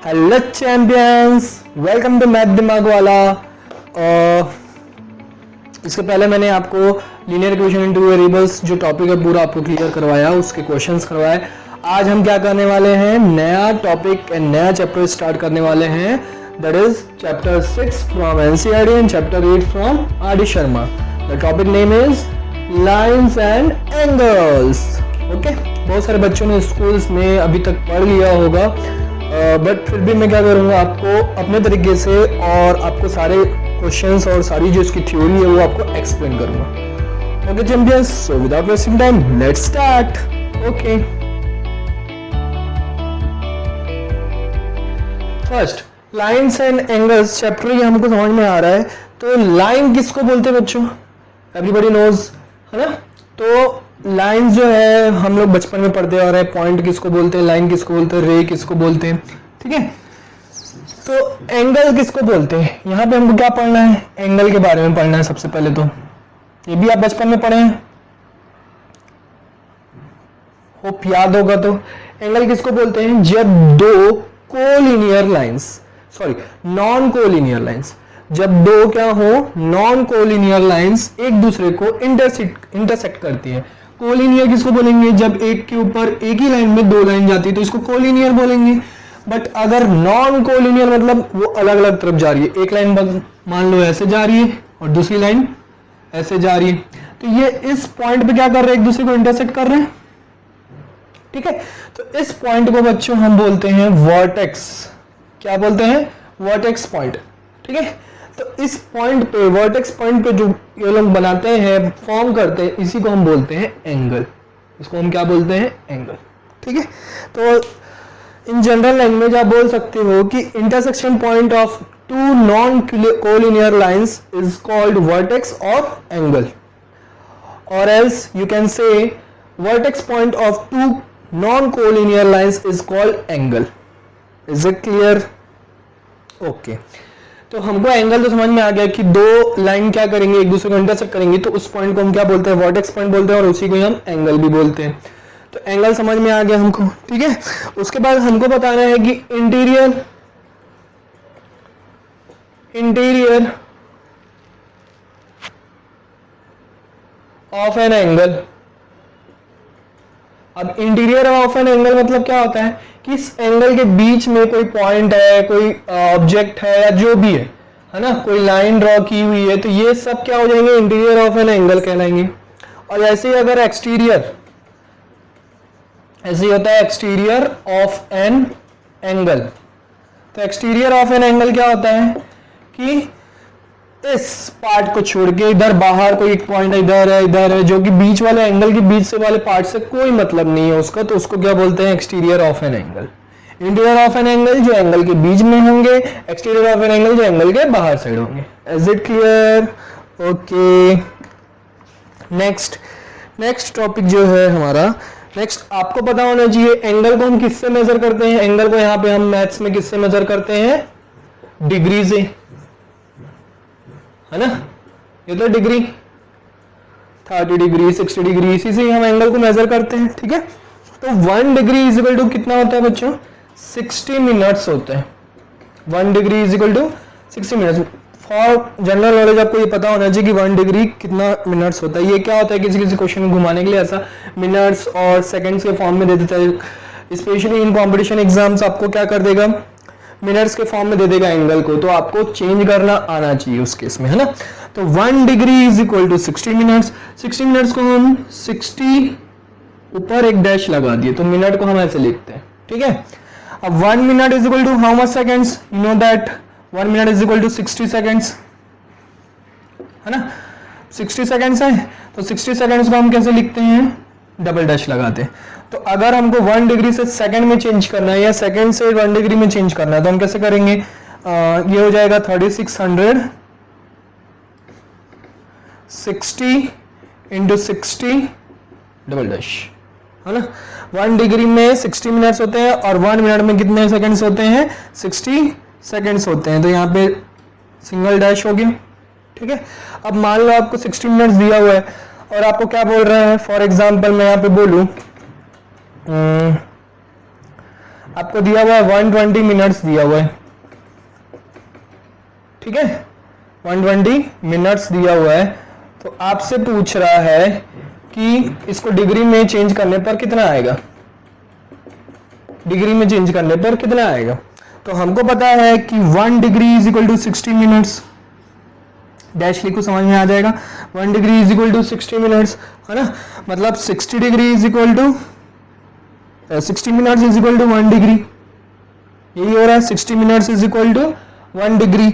Hello champions, welcome to math दिमाग वाला। इसके पहले मैंने आपको लीनियर इक्वेशन इनटू वेरिएबल्स जो टॉपिक है पूरा आपको क्लियर करवाया, उसके क्वेश्चंस करवाए। आज हम क्या करने वाले हैं, नया टॉपिक एंड नया चैप्टर स्टार्ट करने वाले हैं, that is chapter 6 from NCERT and chapter 8 from R D Sharma. The topic name is lines and angles. Okay, बहुत सारे बच्चों ने स्कूल्स में अभी तक पढ़ लिया होगा, बट फिर भी मैं क्या करूँगा, आपको अपने तरीके से और आपको सारे क्वेश्चंस और सारी जो इसकी थ्योरी है वो आपको एक्सप्लेन करूँगा। Okay champions, so without wasting time let's start. Okay, first lines and angles chapter ये हमको समझ में आ रहा है। तो लाइन किसको बोलते हैं बच्चों, एवरीबॉडी नोज, है ना। तो लाइन जो है हम लोग बचपन में पढ़ते आ रहे हैं, पॉइंट किसको बोलते हैं, लाइन किसको बोलते हैं, रे किसको बोलते हैं, ठीक है। तो एंगल किसको बोलते हैं, यहाँ पे हमको क्या पढ़ना है, एंगल के बारे में पढ़ना है सबसे पहले। तो ये भी आप बचपन में पढ़े हैं, होप याद होगा। तो एंगल किसको बोलते हैं, जब दो collinear lines, sorry non collinear lines, जब दो क्या हो, नॉन कोलिनियर लाइंस एक दूसरे को इंटरसेक्ट करती है। कोलिनियर किसको बोलेंगे, जब एक के ऊपर एक ही लाइन में दो लाइन जाती है तो इसको कोलिनियर बोलेंगे। बट अगर नॉन कोलिनियर मतलब वो अलग अलग तरफ जा रही है, एक लाइन मान लो ऐसे जा रही है और दूसरी लाइन ऐसे जा रही है, तो ये इस पॉइंट पे क्या कर रहे हैं, एक दूसरे को इंटरसेक्ट कर रहे हैं, ठीक है। तो इस पॉइंट को बच्चों हम बोलते हैं वर्टेक्स। क्या बोलते हैं, वर्टेक्स पॉइंट, ठीक है। तो इस पॉइंट पे, वर्टेक्स पॉइंट पे जो ये लोग बनाते हैं, फॉर्म करते हैं, इसी को हम बोलते हैं एंगल। इसको हम क्या बोलते हैं, एंगल, ठीक है। तो इन जनरल लैंग्वेज आप बोल सकते हो कि intersection point of two non collinear lines is called vertex और एंगल, और else you can say vertex point of two non collinear lines is called angle. Is it clear? Okay, तो हमको angle तो समझ में आ गया कि दो लाइन क्या करेंगे, एक दूसरे को इंटरसेक्ट करेंगे, तो उस पॉइंट को हम क्या बोलते हैं, वर्टेक्स पॉइंट बोलते हैं, और उसी को हम एंगल भी बोलते हैं। तो एंगल समझ में आ गया हमको, ठीक है। उसके बाद हमको बताना है कि इंटीरियर ऑफ एन एंगल। अब इंटीरियर ऑफ एन एंगल मतलब क्या होता है कि इस एंगल के बीच में कोई पॉइंट है, कोई ऑब्जेक्ट है, या जो भी है ना, कोई लाइन ड्रॉ की हुई है, तो ये सब क्या हो जाएंगे, इंटीरियर ऑफ एन एंगल कहलाएंगे। और ऐसे ही अगर एक्सटीरियर, ऐसे ही होता है एक्सटीरियर ऑफ एन एंगल। तो एक्सटीरियर ऑफ एन एंगल क्या होता है कि इस पार्ट को छोड़ के इधर बाहर कोई एक पॉइंट इधर है, जो कि बीच वाले एंगल के बीच से वाले पार्ट से कोई मतलब नहीं है उसका, तो उसको क्या बोलते हैं, exterior of an angle. Interior of an angle जो एंगल के बीच में होंगे, एक्सटीरियर ऑफ एन एंगल जो एंगल के बाहर साइड होंगे। Is it clear? Okay, next topic जो है हमारा, नेक्स्ट आपको पता होना चाहिए एंगल को हम किससे मेजर करते हैं। एंगल को यहाँ पे हम मैथ्स में किससे मेजर करते हैं, डिग्री से, है ना। ये तो डिग्री 30 डिग्री 60 डिग्री, इसी से हम एंगल को मेजर करते हैं, ठीक है। तो 1 डिग्री इज इक्वल टू कितना होता है बच्चों, 60 मिनट्स होते हैं। 1 degree is equal to 60 minutes. For general knowledge आपको ये पता होना चाहिए कि 1 डिग्री कितना मिनट्स होता है। ये क्या होता है, किसी किसी क्वेश्चन को घुमाने के लिए ऐसा मिनट्स और सेकंड्स के फॉर्म में दे देता है। स्पेशली इन कॉम्पिटिशन एग्जाम्स आपको क्या कर देगा, मिनट्स के फॉर्म में दे देगा एंगल को, तो आपको चेंज करना आना चाहिए उस केस में, है ना। तो 1 degree is equal to 60 minutes. 60 minutes को हम 60 ऊपर एक डैश लगा दिए, तो मिनट को हम ऐसे लिखते हैं, ठीक है। अब 1 minute is equal to how much seconds, you know that 1 minute is equal to 60 seconds, है ना। 60 सेकेंड्स है, तो 60 सेकेंड्स को हम कैसे लिखते हैं, डबल डैश लगाते हैं। तो अगर हमको 1 डिग्री से सेकंड में चेंज करना है या सेकंड से 1 डिग्री में चेंज करना है, तो हम कैसे करेंगे, ये हो जाएगा 3600 60 इंटू 60 डबल डैश, है ना। 1 डिग्री में 60 मिनट्स होते हैं और 1 मिनट में कितने सेकंड्स होते हैं, 60 सेकंड्स होते हैं। तो यहाँ पे सिंगल डैश हो गया, ठीक है। अब मान लो आपको 60 मिनट्स दिया हुआ है और आपको क्या बोल रहा है, फॉर एग्जाम्पल मैं यहाँ पे बोलूँ आपको दिया हुआ है 120 मिनट्स दिया हुआ है, ठीक है, 120 मिनट्स दिया हुआ है। तो आपसे पूछ रहा है कि इसको डिग्री में चेंज करने पर कितना आएगा, डिग्री में चेंज करने पर कितना आएगा। तो हमको पता है कि 1 degree is equal to 60 minutes, dash लिखो समझ में आ जाएगा। 1 degree is equal to 60 minutes, है ना, मतलब 60 degree is equal to 60 minutes is equal to 1 degree, यही हो रहा है, 60 minutes is equal to 1 degree.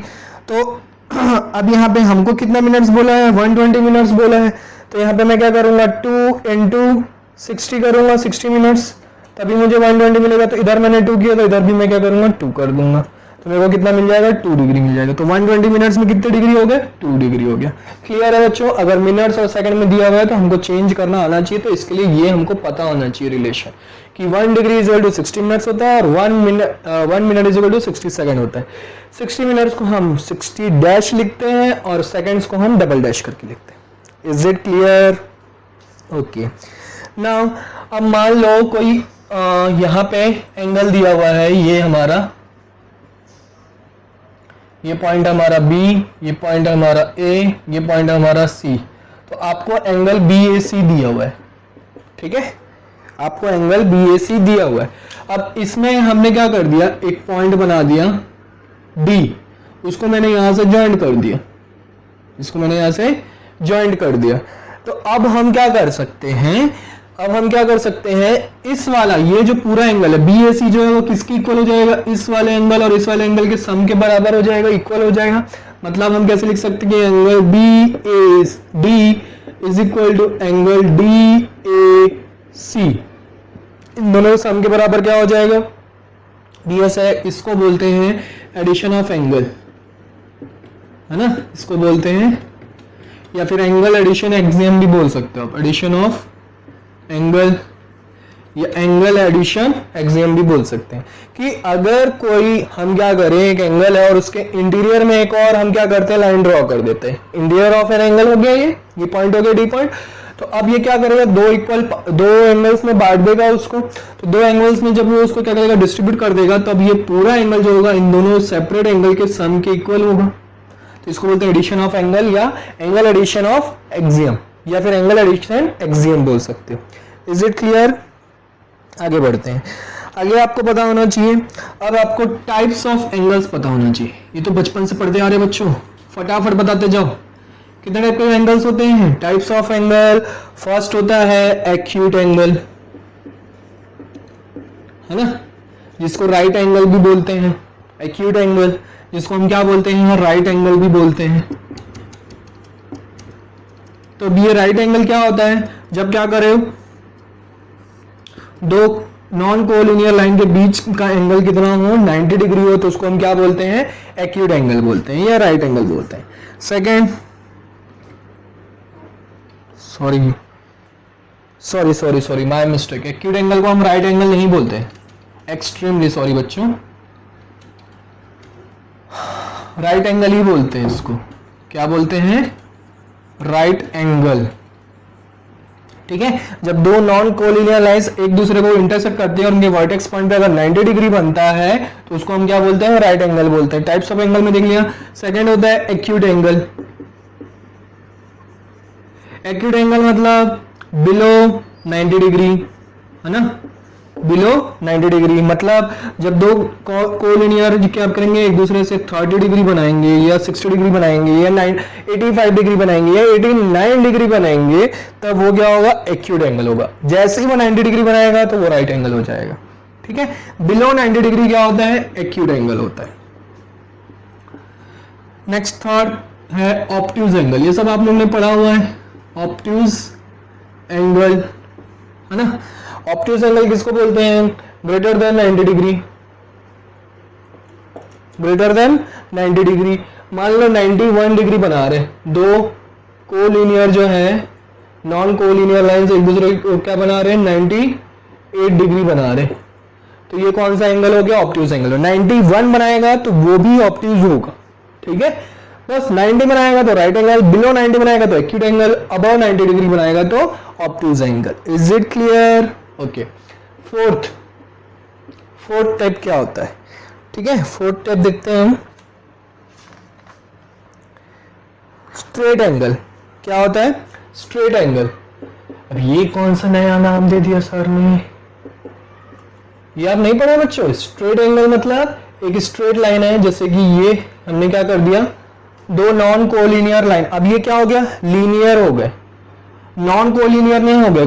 तो अब यहाँ पे हमको कितना मिनट्स बोला है, 120 मिनट्स बोला है। तो यहाँ पे मैं क्या करूंगा, 2 × 60 करूंगा, 60 मिनट्स, तभी मुझे 120 मिलेगा। तो इधर मैंने 2 किया, तो इधर भी मैं क्या करूंगा, 2 कर दूंगा, तो मेरे को कितना मिल जाएगा, 2 डिग्री मिल जाएगा। तो 120 मिनट्स में कितने डिग्री हो गए, 2 डिग्री हो गया। क्लियर है बच्चों। अगर मिनट्स और सेकंड में दिया हुआ है तो हमको चेंज करना आना चाहिए, तो इसके लिए ये हमको पता होना चाहिए रिलेशन कि 1 degree is equal to 60 minutes होता है और 1 minute is equal to 60 second होता है। 60 मिनट्स को हम 60 डैश लिखते हैं और सेकंड्स को हम डबल डैश करके लिखते हैं। Is it clear? Okay. Now अब मान लो कोई यहाँ पे एंगल दिया हुआ है, ये हमारा, ये पॉइंट हमारा B, ये पॉइंट हमारा A, ये पॉइंट हमारा C। तो आपको एंगल BAC दिया हुआ है, ठीक है, आपको एंगल BAC दिया हुआ है। अब इसमें हमने क्या कर दिया, एक पॉइंट बना दिया D, उसको मैंने यहां से ज्वाइंट कर दिया, इसको मैंने यहां से ज्वाइंट कर दिया। तो अब हम क्या कर सकते हैं, अब हम क्या कर सकते हैं, इस वाला, ये जो पूरा एंगल है BAC जो है वो किसकी इक्वल हो जाएगा, इस वाले एंगल और इस वाले एंगल के सम के बराबर हो जाएगा, इक्वल हो जाएगा। मतलब हम कैसे लिख सकते हैं कि angle BAD is equal to angle DAC, इन दोनों के सम के बराबर क्या हो जाएगा, BS है। इसको बोलते हैं एडिशन ऑफ एंगल, है ना, इसको बोलते हैं, या फिर एंगल एडिशन एक्सियम भी बोल सकते हो आप, एडिशन ऑफ एंगल या एंगल एडिशन एक्सियम भी बोल सकते हैं। कि अगर कोई, हम क्या करें, एक एंगल है और उसके इंटीरियर में एक और हम क्या करते हैं, लाइन ड्रॉ कर देते हैं। इंटीरियर ऑफ एन एंगल हो गया, ये पॉइंट हो गया D पॉइंट। तो अब ये क्या करेगा, दो एंगल्स में बांट देगा उसको। तो दो एंगल्स में जब वो उसको क्या करेगा, डिस्ट्रीब्यूट कर देगा, तब ये पूरा एंगल जो होगा इन दोनों सेपरेट एंगल के सम के इक्वल होगा। तो इसको बोलते हैं एडिशन ऑफ एंगल या एंगल एडिशन ऑफ एक्सियम, या फिर एंगल एडिशन एक्सियम बोल सकते हो। Is it clear? आगे बढ़ते हैं। आगे आपको पता होना चाहिए, अब आपको टाइप्स ऑफ एंगल्स पता होना चाहिए। ये तो बचपन से पढ़ते आ रहे बच्चों, फटाफट बताते जाओ। कितने टाइप के एंगल्स होते हैं, टाइप्स ऑफ एंगल। फर्स्ट होता है एक्यूट एंगल, है ना, जिसको राइट एंगल भी बोलते हैं, एक्यूट एंगल, जिसको हम क्या बोलते हैं, राइट एंगल भी बोलते हैं। तो अब ये राइट एंगल क्या होता है, जब क्या करे, दो नॉन कोलिनियर लाइन के बीच का एंगल कितना हो, 90 डिग्री हो, तो उसको हम क्या बोलते हैं, एक्यूट एंगल बोलते हैं या राइट एंगल बोलते हैं। Second, sorry my mistake, acute angle को हम राइट एंगल नहीं बोलते, एक्सट्रीमली सॉरी बच्चों, राइट एंगल ही बोलते हैं इसको। क्या बोलते हैं, राइट एंगल, ठीक है। जब दो नॉन कोलिनियर लाइंस एक दूसरे को इंटरसेक्ट करती है और उनके वर्टेक्स पॉइंट पे अगर 90 डिग्री बनता है तो उसको हम क्या बोलते हैं, राइट एंगल बोलते हैं। टाइप्स ऑफ एंगल में देख लिया। सेकंड होता है एक्यूट एंगल। एक्यूट एंगल मतलब बिलो 90 डिग्री, है ना, बिलो 90 डिग्री, मतलब जब दो कोलिनियर क्या करेंगे, एक दूसरे से 30 डिग्री बनाएंगे या 60 डिग्री बनाएंगे या 85 डिग्री बनाएंगे या 89 डिग्री बनाएंगे, तब वो क्या होगा, एक्यूट एंगल होगा। जैसे ही वो 90 डिग्री बनाएगा तो वो राइट एंगल हो जाएगा, ठीक है। बिलो 90 डिग्री क्या होता है, एक्यूट एंगल होता है। नेक्स्ट थर्ड है ऑब्ट्यूज एंगल। ये सब आप लोगों ने पढ़ा हुआ है, ऑब्ट्यूज एंगल, है ना। ऑब्ट्यूज एंगल किसको बोलते हैं, greater than 90 degree, greater than 90 degree. मान लो 91 डिग्री बना रहे, दो कोलिनियर जो है, नॉन कोलिनियर लाइंस एक दूसरे को क्या बना रहे हैं, 98 डिग्री बना रहे, तो ये कौन सा एंगल हो गया, ऑब्ट्यूज एंगल। 91 बनाएगा तो वो भी ऑब्ट्यूज होगा, ठीक है। बस 90 बनाएगा तो राइट एंगल, बिलो 90 बनाएगा तो एक्यूट एंगल, अबव 90 डिग्री बनाएगा तो obtuse angle. Is it clear? Okay. Fourth fourth type क्या होता है, ठीक है। फोर्थ टाइप देखते हैं हम, स्ट्रेट एंगल। क्या होता है, स्ट्रेट एंगल। अब ये कौन सा नया नाम दे दिया सर ने, ये आप नहीं पढ़े बच्चों। स्ट्रेट एंगल मतलब एक स्ट्रेट लाइन है, जैसे कि ये हमने क्या कर दिया, दो नॉन कोलिनियर लाइन। अब ये क्या हो गया, लीनियर हो गए, नॉन कोलिनियर नहीं हो गए,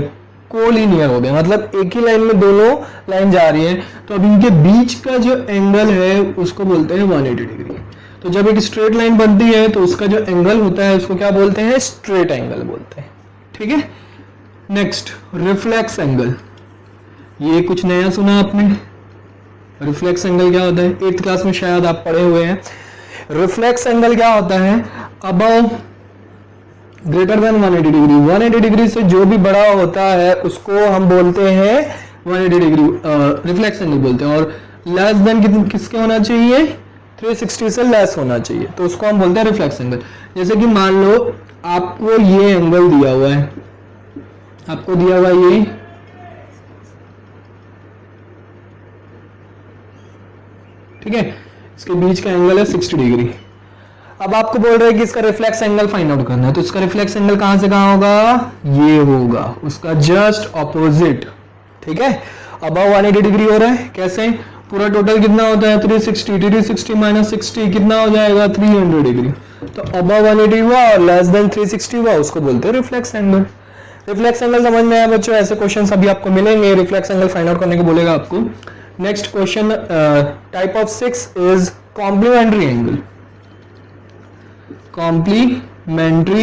कोलिनियर हो गए, मतलब एक ही लाइन में दोनों लाइन जा रही है। तो अब इनके बीच का जो एंगल है उसको बोलते हैं 180 डिग्री। तो जब एक स्ट्रेट लाइन बनती है तो उसका जो एंगल होता है उसको क्या बोलते हैं, स्ट्रेट एंगल बोलते हैं, ठीक है। Next, reflex angle. ये कुछ नया सुना आपने, रिफ्लेक्स एंगल क्या होता है, 8th क्लास में शायद आप पढ़े हुए हैं। रिफ्लेक्स एंगल क्या होता है, above greater than 180 degree, 180 degree से जो भी बड़ा होता है उसको हम बोलते हैं 180 डिग्री रिफ्लेक्स एंगल बोलते हैं। और लेस देन किसके होना चाहिए, 360 से लेस होना चाहिए, तो उसको हम बोलते हैं रिफ्लेक्स एंगल। जैसे कि मान लो आपको ये एंगल दिया हुआ है, आपको दिया हुआ ये, ठीक है, इसके बीच का एंगल है 60 डिग्री। अब आपको बोल रहे हैं कि इसका रिफ्लेक्स एंगल फाइंड आउट करना है, तो इसका रिफ्लेक्स एंगल कहां से कहां होगा, ये होगा, उसका जस्ट ऑपोजिट, ठीक है। अब 180 डिग्री हो रहा है, कैसे, पूरा टोटल कितना होता है 360, 360 माइनस 60 कितना हो जाएगा 300 डिग्री। तो अब 180 हुआ और लेस देन 360 हुआ, उसको बोलते हैं रिफ्लेक्स एंगल। रिफ्लेक्स एंगल समझ में आया बच्चों, ऐसे क्वेश्चन अभी आपको मिलेंगे, रिफ्लेक्स एंगल फाइंड आउट करने को बोलेगा आपको। Next question, type of 6 is complementary angle. Complementary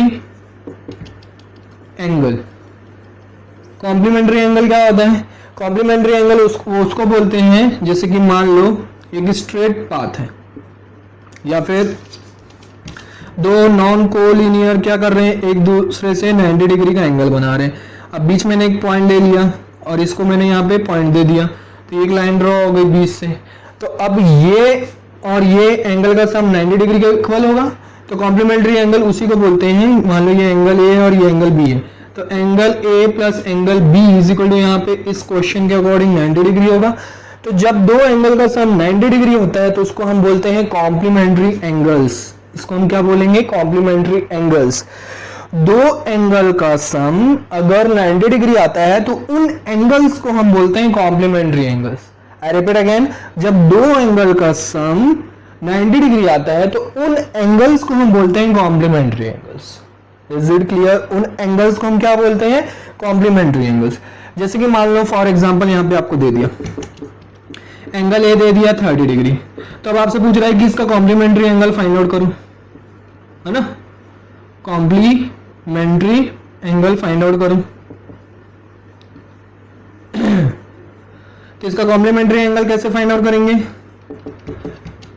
angle, complementary angle क्या होता है, कॉम्प्लीमेंट्री एंगल उसको बोलते हैं, जैसे कि मान लो एक स्ट्रेट पाथ है या फिर दो नॉन कोलिनियर क्या कर रहे हैं, एक दूसरे से 90 डिग्री का एंगल बना रहे हैं। अब बीच मैंने एक पॉइंट ले लिया और इसको मैंने यहाँ पे पॉइंट दे दिया, तो एक लाइन ड्रॉ हो गई बीच से। तो अब ये और ये एंगल का सम 90 डिग्री के इक्वल होगा, तो कॉम्प्लीमेंट्री एंगल उसी को बोलते हैं। मान लो ये एंगल ए है और ये एंगल बी है, तो angle A plus angle B is equal to यहाँ पे इस क्वेश्चन के अकॉर्डिंग 90 डिग्री होगा। तो जब दो एंगल का सम 90 डिग्री होता है तो उसको हम बोलते हैं कॉम्प्लीमेंट्री एंगल्स। इसको हम क्या बोलेंगे, कॉम्प्लीमेंट्री एंगल्स। दो एंगल का सम अगर 90 डिग्री आता है तो उन एंगल्स को हम बोलते हैं complementary angles. I repeat again, जब दो एंगल का सम 90 डिग्री आता है तो उन एंगल्स को हम बोलते हैं complementary angles. Is it clear, उन एंगल्स को हम क्या बोलते हैं, कॉम्प्लीमेंट्री एंगल्स। जैसे कि मान लो फॉर एग्जांपल यहाँ पे आपको दे दिया एंगल ए दे दिया 30 डिग्री, तो अब आपसे पूछ रहा है कि इसका कॉम्प्लीमेंट्री एंगल फाइंड आउट करूं, है ना, कॉम्प्लीमेंट्री एंगल फाइंड आउट करूं। तो इसका कॉम्प्लीमेंट्री एंगल कैसे फाइंड आउट करेंगे,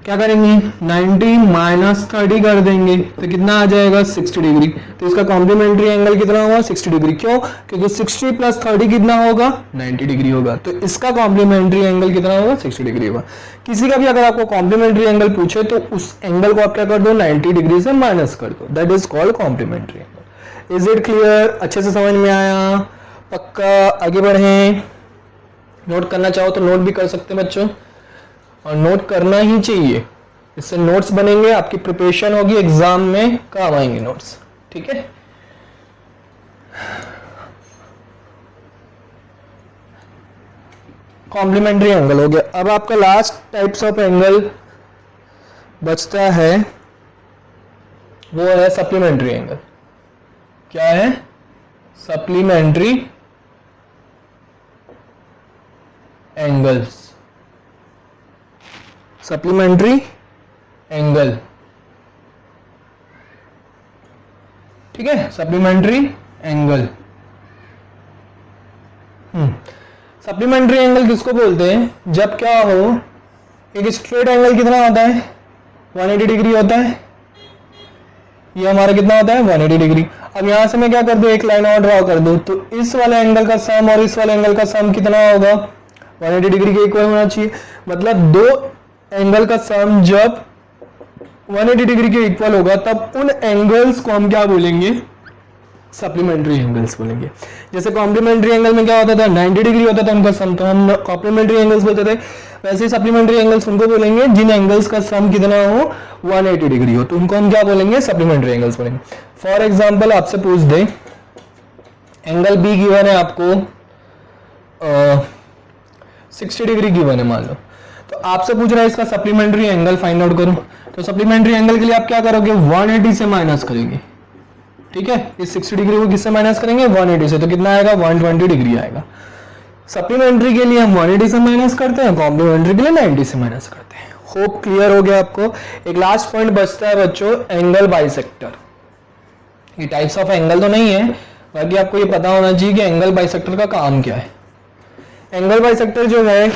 क्या करेंगे, 90 माइनस 30 कर देंगे तो कितना आ जाएगा 60 डिग्री। तो इसका कॉम्प्लीमेंट्री एंगल कितना होगा 60 डिग्री। क्यों, क्योंकि 60 प्लस 30 कितना होगा 90 डिग्री होगा, तो इसका कॉम्प्लीमेंट्री एंगल कितना होगा 60 डिग्री होगा। किसी का भी अगर आपको कॉम्प्लीमेंट्री एंगल पूछे तो उस एंगल को आप क्या कर दो 90 डिग्री से माइनस कर दो, that is called complementary angle. Is it clear, अच्छे से समझ में आया, पक्का। आगे बढ़े, नोट करना चाहो तो नोट भी कर सकते हैं बच्चों, और नोट करना ही चाहिए, इससे नोट्स बनेंगे, आपकी प्रिपरेशन होगी, एग्जाम में काम आएंगे नोट्स, ठीक है। कॉम्प्लीमेंट्री एंगल हो गया। अब आपका लास्ट टाइप्स ऑफ एंगल बचता है, वो है सप्लीमेंट्री एंगल। क्या है, सप्लीमेंट्री एंगल्स, सप्लीमेंट्री एंगल, ठीक है, सप्लीमेंट्री एंगल। सप्लीमेंट्री एंगल किसको बोलते हैं, जब क्या हो, एक स्ट्रेट एंगल कितना होता है 180 डिग्री होता है, ये हमारा कितना होता है 180 डिग्री। अब यहां से मैं क्या कर दूं, एक लाइन और ड्रॉ कर दूं, तो इस वाले एंगल का सम और इस वाले एंगल का सम कितना होगा 180 डिग्री के इक्वल होना चाहिए। मतलब दो एंगल का सम जब 180 डिग्री के इक्वल होगा तब उन एंगल्स को हम क्या बोलेंगे, सप्लीमेंट्री एंगल्स बोलेंगे। जैसे कॉम्प्लीमेंट्री एंगल में क्या होता था, 90 डिग्री होता था उनका सम, तो हम कॉम्प्लीमेंट्री एंगल्स बोलते थे। वैसे ही सप्लीमेंट्री एंगल्स उनको बोलेंगे जिन एंगल्स का सम कितना हो, 180 डिग्री हो, तो उनको हम क्या बोलेंगे, सप्लीमेंट्री एंगल्स बोलेंगे। फॉर एग्जाम्पल आपसे पूछ दे एंगल बी गिवन है आपको 60 डिग्री गिवन है मान लो, तो आपसे पूछ रहा है इसका सप्लीमेंट्री एंगल फाइंड आउट करो। तो सप्लीमेंट्री एंगल के लिए आप क्या करोगे, 180 से माइनस करेंगे, ठीक है। इस 60 डिग्री को किससे माइनस करेंगे, 180 से, तो कितना आएगा, 120 डिग्री आएगा। सप्लीमेंट्री के लिए हम 180 से माइनस करते हैं, कॉम्प्लीमेंट्री के लिए 90 से माइनस करते हैं। होप क्लियर हो गया आपको। एक लास्ट पॉइंट बचता है बच्चों, एंगल बाइसेक्टर। ये टाइप्स ऑफ एंगल तो नहीं है, बाकी आपको ये पता होना चाहिए कि एंगल बाइसेक्टर का काम क्या है। एंगल बाइसेक्टर जो है,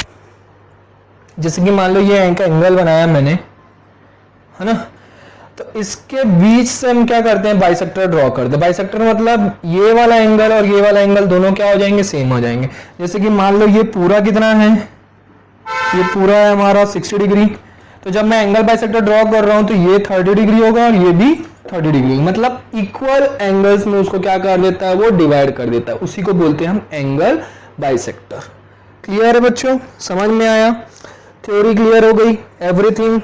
जैसे कि मान लो ये एंगल बनाया मैंने, है ना, तो इसके बीच से हम क्या करते हैं, बाइसेक्टर ड्रॉ करते हैं। बाइसेक्टर मतलब ये वाला एंगल और ये वाला एंगल दोनों क्या हो जाएंगे, सेम हो जाएंगे। जैसे कि मान लो ये पूरा कितना है, ये पूरा है हमारा 60 डिग्री, तो जब मैं एंगल बाइसेक्टर ड्रॉ कर रहा हूं तो ये 30 डिग्री होगा और ये भी 30 डिग्री, मतलब इक्वल एंगल्स में उसको क्या कर देता है, वो डिवाइड कर देता है, उसी को बोलते हैं हम एंगल बाइसेक्टर। क्लियर है बच्चों, समझ में आया, थ्योरी क्लियर हो गई, एवरीथिंग।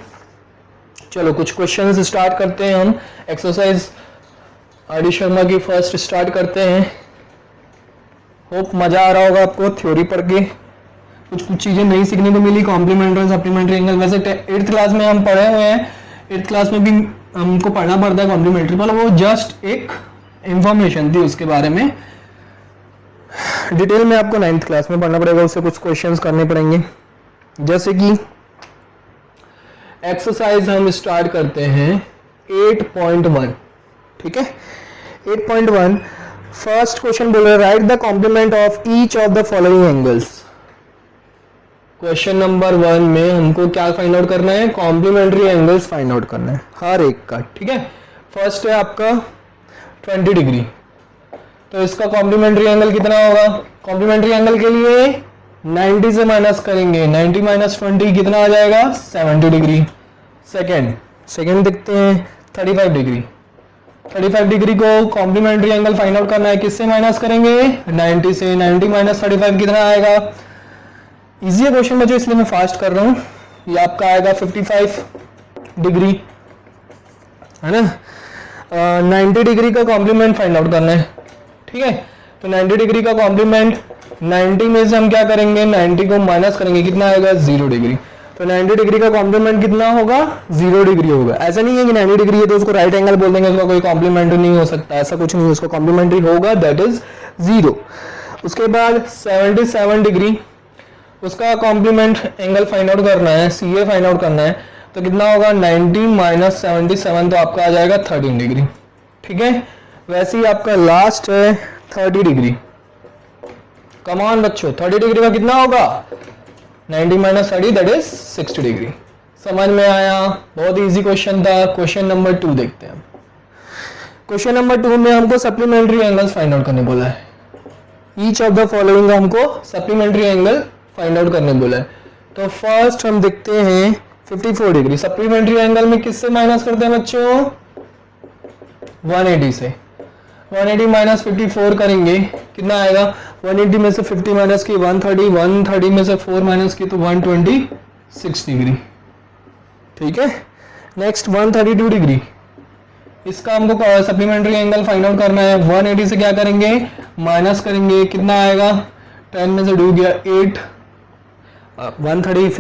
चलो कुछ क्वेश्चंस स्टार्ट करते हैं हम। एक्सरसाइज आर डी शर्मा की फर्स्ट स्टार्ट करते हैं। होप मजा आ रहा होगा आपको थ्योरी पढ़ के, कुछ चीजें नई सीखने को मिली, कॉम्प्लीमेंट्री सप्लीमेंट्री एंगल। वैसे 8th क्लास में हम पढ़े हुए हैं, 8th क्लास में भी हमको पढ़ना पड़ता है कॉम्प्लीमेंट्री, पर वो जस्ट एक इंफॉर्मेशन थी, उसके बारे में डिटेल में आपको 9th क्लास में पढ़ना पड़ेगा, उससे कुछ क्वेश्चंस करने पड़ेंगे। जैसे कि एक्सरसाइज हम स्टार्ट करते हैं 8.1, ठीक है। 8.1 फर्स्ट क्वेश्चन बोल रहे हैं, write the complement of each of the following angles. Question number 1 में हमको क्या फाइंड आउट करना है, कॉम्प्लीमेंट्री एंगल्स फाइंड आउट करना है हर एक का, ठीक है। फर्स्ट है आपका 20 डिग्री, तो इसका कॉम्प्लीमेंट्री एंगल कितना होगा, कॉम्प्लीमेंट्री एंगल के लिए 90 से माइनस करेंगे, 90 माइनस 20 कितना आ जाएगा, 70 डिग्री। सेकेंड देखते हैं 35 डिग्री, 35 डिग्री को कॉम्प्लीमेंट्री एंगल फाइंड आउट करना है, किससे माइनस करेंगे, 90 से। 90 माइनस 35 कितना आएगा, इजी है क्वेश्चन बच्चों इसलिए मैं फास्ट कर रहा हूं, ये आपका आएगा 55 डिग्री, है ना। 90 डिग्री का कॉम्प्लीमेंट फाइंड आउट करना है, ठीक है। तो 90 डिग्री का कॉम्प्लीमेंट, 90 में से हम क्या करेंगे, 90 को माइनस करेंगे, कितना आएगा, 0 डिग्री। तो 90 डिग्री का कॉम्प्लीमेंट कितना होगा, 0 डिग्री होगा। ऐसा नहीं है कि 90 डिग्री है तो उसको राइट एंगल बोल देंगे, उसका कोई कॉम्प्लीमेंट्री नहीं हो सकता, ऐसा कुछ नहीं, उसको कॉम्प्लीमेंट्री होगा, दैट इज 0। उसके बाद 77 डिग्री, उसका कॉम्प्लीमेंट एंगल फाइंड आउट करना है, CA फाइंड आउट करना है, तो कितना होगा, 90 माइनस 77, तो आपका आ जाएगा 13 डिग्री, ठीक है। वैसे ही आपका लास्ट है 30 डिग्री। कमान बच्चों, 30 डिग्री का कितना होगा, 90 माइनस 30 दैट इज 60 डिग्री। समझ में आया, बहुत इजी क्वेश्चन था। क्वेश्चन नंबर 2 देखते हैं। क्वेश्चन नंबर 2 में हमको सप्लीमेंट्री एंगल्स फाइंड आउट करने बोला है, ईच ऑफ द फॉलोइंग हमको सप्लीमेंट्री एंगल फाइंड आउट करने बोला है। तो फर्स्ट हम देखते हैं 54 डिग्री, सप्लीमेंट्री एंगल में किससे माइनस करते हैं बच्चों, 180 से। 180 माइनस 54 करेंगे, कितना आएगा, 180 में से 50 माइनस की 130, 130 में से 4 माइनस की तो 126 डिग्री, ठीक है। नेक्स्ट 132 डिग्री, इसका हमको सप्लीमेंट्री एंगल फाइंड आउट करना है। 180 से क्या करेंगे, माइनस करेंगे, कितना आएगा, 10 में से 2 गया 8, 130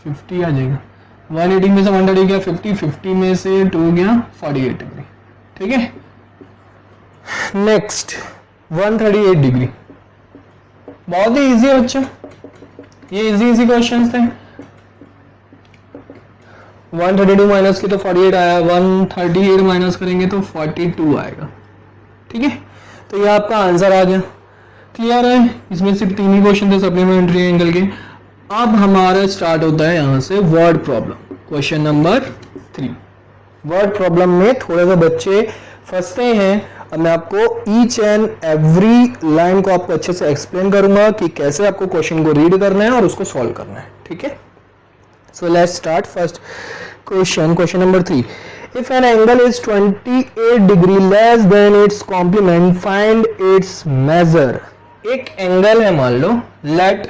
50 आ जाएगा। 180 में से 130 गया 50, 50 में से 2 गया 48 डिग्री, ठीक है। नेक्स्ट 138 डिग्री, बहुत ही इजी है बच्चों, ये इजी क्वेश्चंस थे। 132 माइनस की तो 48 आया, 138 माइनस करेंगे तो 42 आएगा, ठीक है। तो ये आपका आंसर आ गया। क्लियर है, इसमें सिर्फ 3 ही क्वेश्चन थे सप्लीमेंट्री एंगल के। अब हमारा स्टार्ट होता है यहाँ से word problem, question number 3। Word problem में थोड़े से बच्चे फंसते हैं, अब मैं आपको ईच एंड एवरी लाइन को आपको अच्छे से एक्सप्लेन करूंगा कि कैसे आपको क्वेश्चन को रीड करना है और उसको सॉल्व करना है, ठीक है। So let's start first question, question number 3। If an angle is 28 degree less than its complement find its measure. एक एंगल है मान लो, let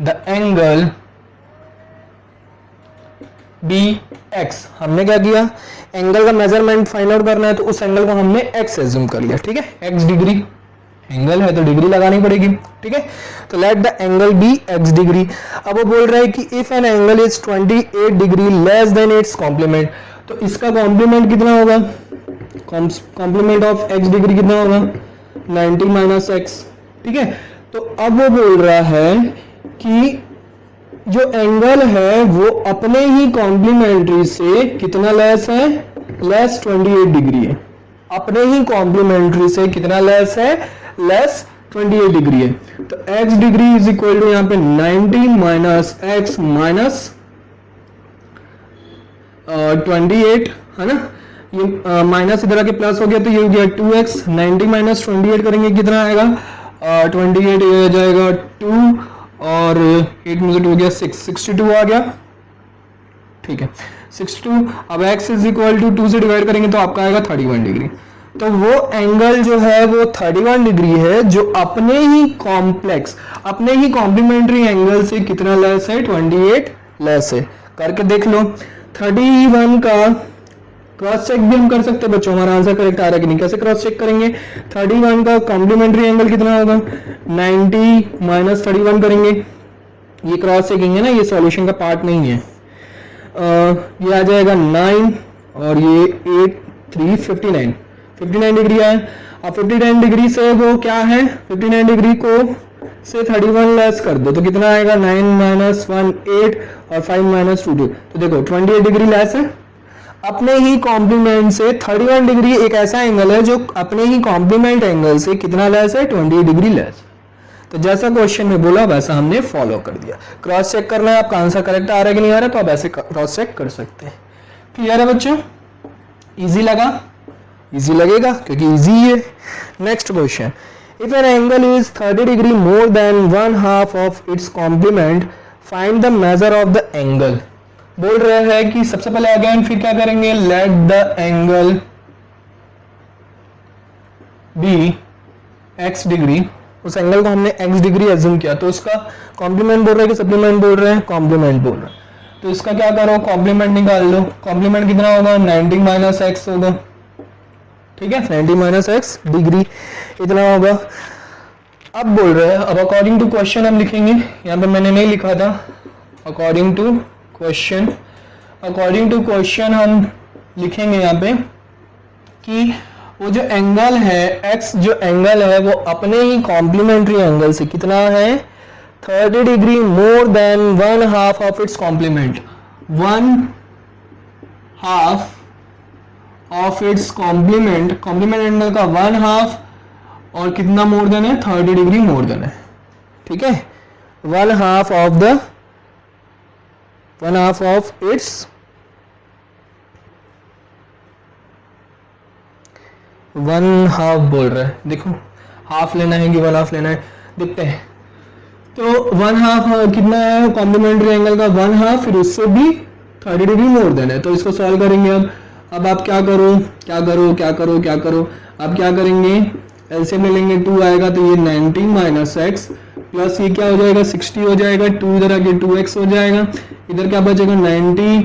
the angle be x. हमने क्या किया, एंगल का मेजरमेंट फाइंड आउट करना है तो उस एंगल को हमने एक्स एज्यूम कर लिया, ठीक है, एक्स डिग्री, एंगल है तो डिग्री लगानी पड़ेगी, ठीक है। तो let the angle be x degree. अब वो बोल रहा है कि if an angle is 28 degree less than its complement, तो इसका कॉम्प्लीमेंट कितना होगा, कॉम्प्लीमेंट ऑफ एक्स डिग्री कितना होगा, 90 माइनस एक्स, ठीक है। तो अब वो बोल रहा है कि जो एंगल है वो अपने ही कॉम्प्लीमेंट्री से कितना लेस है, लेस 28 डिग्री है, अपने ही कॉम्प्लीमेंट्री से कितना लेस है, लेस 28 डिग्री है। तो x degree is equal to यहाँ पे 90 माइनस एक्स माइनस 28 है ना, ये माइनस इधर आके प्लस हो गया तो ये हो गया 2x, 90 माइनस 28 करेंगे कितना आएगा, 28 ये हो जाएगा 2 और 8 में से 2 हो गया 6, 62 आ गया, ठीक है 62। अब x इज इक्वल टू 2 से डिवाइड करेंगे तो आपका आएगा 31 डिग्री। तो वो एंगल जो है वो 31 डिग्री है जो अपने ही कॉम्प्लेक्स, अपने ही कॉम्प्लीमेंट्री एंगल से कितना लेस है, 28 लेस है। करके देख लो, 31 का क्रॉस चेक भी हम कर सकते हैं बच्चों, हमारा आंसर करेक्ट आ रहा है कि नहीं, कैसे क्रॉस चेक करेंगे, 31 का कॉम्प्लीमेंट्री एंगल कितना होगा, 90 माइनस 31 करेंगे, ये क्रॉस चेकिंग है ना, ये सॉल्यूशन का पार्ट नहीं है। ये आ जाएगा 9 और ये 8 3 59 डिग्री है। अब 59 डिग्री से वो क्या है, 59 डिग्री को से 31 लेस कर दो तो कितना आएगा, 9 माइनस 1 8 और 5 माइनस 2 2। तो देखो 28 डिग्री लेस है अपने ही कॉम्प्लीमेंट से। 31 डिग्री एक ऐसा एंगल है जो अपने ही कॉम्प्लीमेंट एंगल से कितना लेस है, 28 डिग्री लेस। तो जैसा क्वेश्चन में बोला वैसा हमने फॉलो कर दिया। क्रॉस चेक करना है आपका आंसर करेक्ट आ रहा है कि नहीं आ रहा, तो आप ऐसे क्रॉस चेक कर सकते हैं। क्लियर है बच्चों, इजी लगा, इजी लगेगा क्योंकि इजी है। Next question, if an angle is 30 degree more than 1/2 of its complement find the measure of the angle. बोल रहे हैं कि सबसे पहले अगेन फिर क्या करेंगे, let the angle be x degree, उस एंगल को हमने x डिग्री एज्यूम किया तो उसका कॉम्प्लीमेंट बोल रहे हैं कि सप्लीमेंट बोल रहे हैं, कॉम्प्लीमेंट बोल रहे हैं। तो इसका क्या करो, कॉम्प्लीमेंट निकाल लो। कॉम्प्लीमेंट कितना होगा, 90 माइनस एक्स होगा, ठीक है, 90 माइनस एक्स डिग्री इतना होगा। अब बोल रहे हैं, अब अकॉर्डिंग टू क्वेश्चन हम लिखेंगे, यहाँ पे मैंने नहीं लिखा था, अकॉर्डिंग टू क्वेश्चन हम लिखेंगे यहाँ पे कि वो जो एंगल है x, जो एंगल है वो अपने ही कॉम्प्लीमेंट्री एंगल से कितना है, 30 degree more than 1/2 of its complement, 1/2 of its complement, complement angle का 1/2 और कितना मोर देन है, 30 डिग्री मोर देन है, ठीक है, 1/2 ऑफ इट्स 1/2 बोल रहा है, देखो हाफ लेना है कि 1/2 लेना है, देखते हैं। तो 1/2 कितना है कॉम्प्लीमेंट्री एंगल का, 1/2 फिर उससे भी 30 डिग्री मोर देन है। तो इसको सॉल्व करेंगे। अब आप क्या करो, आप क्या करेंगे, एलसीएम में लेंगे, 2 आएगा तो ये 90 माइनस एक्स प्लस ये क्या हो जाएगा, 60 हो जाएगा, 2 इधर आके 2x हो जाएगा, इधर क्या बचेगा 90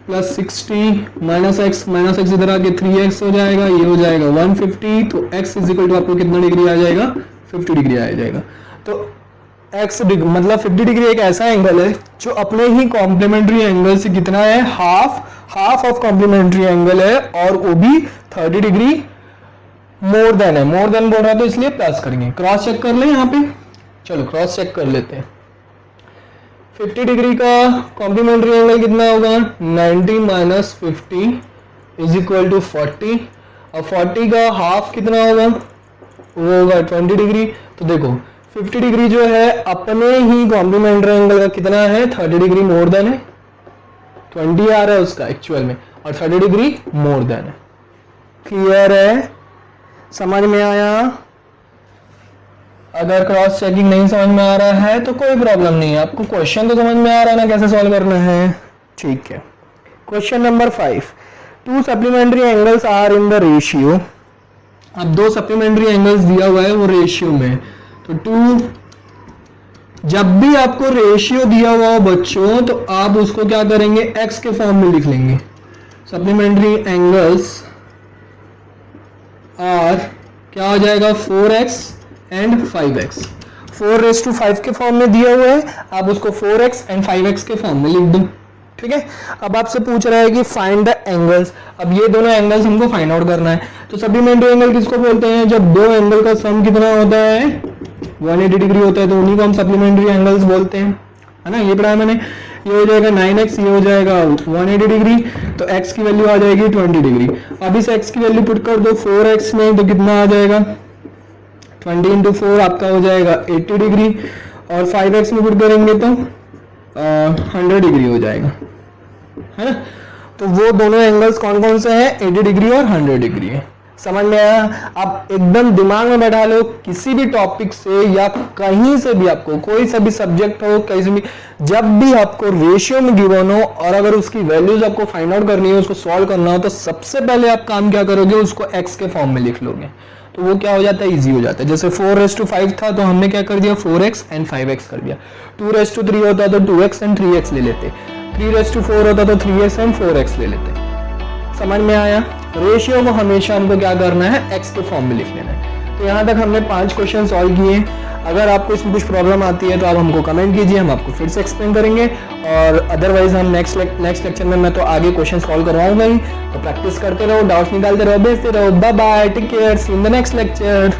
प्लस 60 माइनस एक्स इधर आके 3x हो जाएगा, ये हो जाएगा 150। तो x इज इक्वल टू आपको कितना डिग्री आ जाएगा, 50 डिग्री आ जाएगा। तो x डिग्री मतलब 50 डिग्री एक ऐसा एंगल है जो अपने ही कॉम्प्लीमेंट्री एंगल से कितना है, हाफ ऑफ कॉम्प्लीमेंट्री एंगल है और वो भी 30 डिग्री मोर देन है, मोर देन बोल रहा है तो इसलिए प्लस करेंगे। क्रॉस चेक कर ले यहाँ पे, चलो क्रॉस चेक कर लेते हैं। 50 डिग्री का कॉम्प्लीमेंट्री एंगल कितना होगा, 90 माइनस 50 इज इक्वल टू 40 और 40 का हाफ कितना होगा, वो होगा 20 डिग्री। तो देखो 50 डिग्री जो है अपने ही कॉम्प्लीमेंट्री एंगल का कितना है, 30 डिग्री मोर देन है, 20 आ रहा है उसका एक्चुअल में, और 30 डिग्री मोर देन है। क्लियर है, समझ में आया? अगर क्रॉस चेकिंग नहीं समझ में आ रहा है तो कोई प्रॉब्लम नहीं है, आपको क्वेश्चन तो समझ में आ रहा है ना कैसे सॉल्व करना है, ठीक है। Question number 5, 2 supplementary angles are in the ratio. अब 2 सप्लीमेंट्री एंगल्स दिया हुआ है वो रेशियो में, तो 2, जब भी आपको रेशियो दिया हुआ हो बच्चों तो आप उसको क्या करेंगे, x के फॉर्म में लिख लेंगे। सप्लीमेंट्री एंगल्स आर क्या हो जाएगा, 4x एंड 5x। 4:5 के फॉर्म में दिया हुआ है, आप उसको 4x एंड 5x के फॉर्म में लिख दो। ठीक है, अब आपसे पूछ रहा है कि फाइंड द एंगल्स। अब ये दोनों एंगल्स हमको फाइंड आउट करना है। तो सप्लीमेंट्री एंगल किसको बोलते हैं, जब दो एंगल का सम कितना होता है, 180 डिग्री होता है, तो उन्हीं को हम सप्लीमेंट्री एंगल्स बोलते हैं, है ना। ये पढ़ा है मैंने। ये हो जाएगा 9x, ये हो जाएगा 180 डिग्री, तो x की वैल्यू आ जाएगी 20 डिग्री। अब इस x की वैल्यू पुट कर दो 4x में, तो कितना आ जाएगा, 20 इंटू 4 आपका हो जाएगा 80 डिग्री, और 5x में पुट करेंगे तो 100 डिग्री हो जाएगा, है ना। तो वो दोनों एंगल्स कौन कौन से हैं, 80 डिग्री और 100 डिग्री है। समझ में आया। आप एकदम दिमाग में बैठा लो, किसी भी टॉपिक से या कहीं से भी आपको कोई सा भी सब्जेक्ट हो, कहीं भी, जब भी आपको रेशियो में गिवन हो और अगर उसकी वैल्यूज आपको फाइंड आउट करनी है, उसको सॉल्व करना हो, तो सबसे पहले आप काम क्या करोगे, उसको x के फॉर्म में लिख लोगे, तो वो क्या हो जाता है, इजी हो जाता है। जैसे 4:5 था तो हमने क्या कर दिया, 4x एंड 5x कर दिया। 2:3 होता तो 2x एंड 3x ले लेते। 3:4 होता तो 3x एंड 4x ले लेते। समझ में आया। रेशियो को हमेशा हमको क्या करना है, x के फॉर्म में लिख लेना है। तो यहाँ तक हमने 5 क्वेश्चन सॉल्व किए। अगर आपको इसमें कुछ प्रॉब्लम आती है तो आप हमको कमेंट कीजिए, हम आपको फिर से एक्सप्लेन करेंगे, और अदरवाइज हम नेक्स्ट लेक्चर में मैं तो आगे क्वेश्चन सॉल्व करवाऊंगा ही। तो प्रैक्टिस करते रहो, डाउट्स निकालते रहो, भेजते रहो। Bye bye, take care, see in the next lecture.